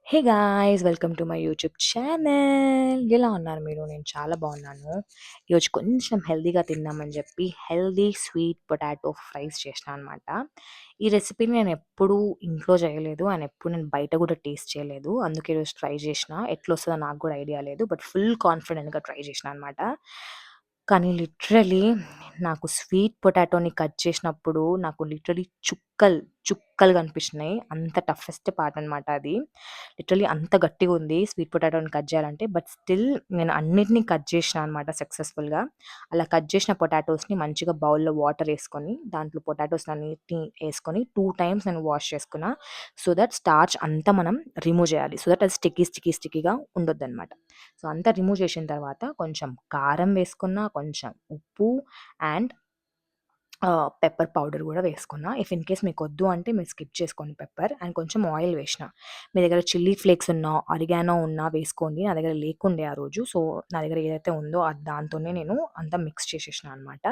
Hey guys! Welcome to my YouTube channel. ఎలా ఉన్నారు మీరు? నేను చాలా బాగున్నాను. ఈరోజు కొంచెం హెల్తీగా తిందామని చెప్పి హెల్తీ స్వీట్ పొటాటో ఫ్రైస్ చేసినా అనమాట. ఈ రెసిపీని నేను ఎప్పుడూ ఇంట్లో చేయలేదు అండ్ ఎప్పుడు నేను బయట కూడా టేస్ట్ చేయలేదు. అందుకే ఈరోజు ట్రై చేసిన. ఎట్లొస్తుందో నాకు కూడా ఐడియా లేదు. బట్ ఫుల్ కాన్ఫిడెంట్‌గా ట్రై చేసిన అనమాట. కానీ లిటరల్లీ నాకు స్వీట్ పొటాటోని కట్ చేసినప్పుడు నాకు లిటరల్లీ చుక్కలు కనిపించినాయి. అంత టఫెస్ట్ పార్ట్ అనమాట అది. లిటరల్లీ అంత గట్టిగా ఉంది స్వీట్ పొటాటోని కట్ చేయాలంటే. బట్ స్టిల్ నేను అన్నిటిని కట్ చేసిన అనమాట సక్సెస్ఫుల్‌గా. అలా కట్ చేసిన పొటాటోస్‌ని మంచిగా బౌల్‌లో వాటర్ ఏసుకొని, దాంట్లో పొటాటోస్ అన్నిటిని ఏసుకొని 2 టైమ్స్ నేను వాష్ చేసుకున్నా. సో దట్ స్టార్చ్ అంతా మనం రిమూవ్ చేయాలి. సో దట్ అది స్టిక్కీగా ఉండొద్దనమాట. సో అంతా రిమూవ్ చేసిన తర్వాత కొంచెం కారం వేసుకున్నా, కొంచెం ఉప్పు అండ్ పెప్పర్ పౌడర్ కూడా వేసుకున్నా. ఇఫ్ ఇన్ కేస్ మీకొద్దు అంటే మీరు స్కిప్ చేసుకోండి పెప్పర్. అండ్ కొంచెం ఆయిల్ వేసిన. మీ దగ్గర చిల్లీ ఫ్లేక్స్ ఉన్నా, ఆరిగానో ఉన్నా వేసుకోండి. నా దగ్గర లేకుండే ఆ రోజు. సో నా దగ్గర ఏదైతే ఉందో దాంతోనే నేను అంతా మిక్స్ చేసేసిన అనమాట.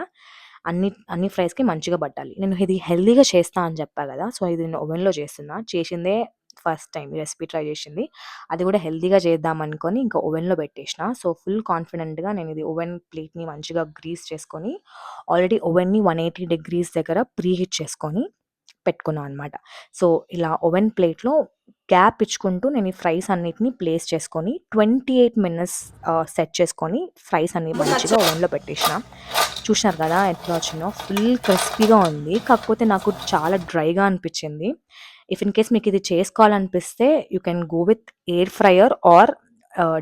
అన్ని ఫ్రైస్‌కి మంచిగా పట్టాలి. నేను ఇది హెల్తీగా చేస్తా అని చెప్పా కదా! సో ఇది నేను ఓవెన్‌లో చేస్తున్నా. చేసిందే ఫస్ట్ టైమ్ ఈ రెసిపీ ట్రై చేసింది. అది కూడా హెల్తీగా చేద్దాం అనుకోని ఇంకా ఓవెన్‌లో పెట్టేసిన. సో ఫుల్ కాన్ఫిడెంట్‌గా నేను ఇది ఓవెన్ ప్లేట్‌ని మంచిగా గ్రీస్ చేసుకొని, ఆల్రెడీ ఓవెన్‌ని 180 డిగ్రీస్ దగ్గర ప్రీహీట్ చేసుకొని పెట్టుకున్నా అనమాట. సో ఇలా ఓవెన్ ప్లేట్‌లో గ్యాప్ ఇచ్చుకుంటూ నేను ఈ ఫ్రైస్ అన్నిటిని ప్లేస్ చేసుకొని 28 మినిట్స్ సెట్ చేసుకొని ఫ్రైస్ అన్ని మంచిగా ఓవెన్‌లో పెట్టేసిన. చూసినారు కదా ఎట్లా వచ్చిందో. ఫుల్ క్రిస్పీగా ఉంది. కాకపోతే నాకు చాలా డ్రైగా అనిపించింది. ఇఫ్ ఇన్ కేస్ మీకు ఇది చేసుకోవాలనిపిస్తే you can go with air fryer or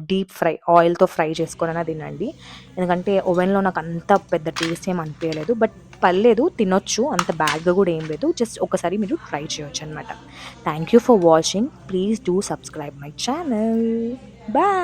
deep fry ఆయిల్‌తో ఫ్రై చేసుకొనైనా తినండి. ఎందుకంటే ఓవెన్‌లో నాకు అంత పెద్ద టేస్ట్ ఏమి అనిపియలేదు. బట్ పర్లేదు తినొచ్చు. అంత బ్యాడ్‌గా కూడా ఏం లేదు. జస్ట్ ఒకసారి మీరు ట్రై చేయొచ్చనమాట. Thank you for watching. Please do subscribe my channel. Bye.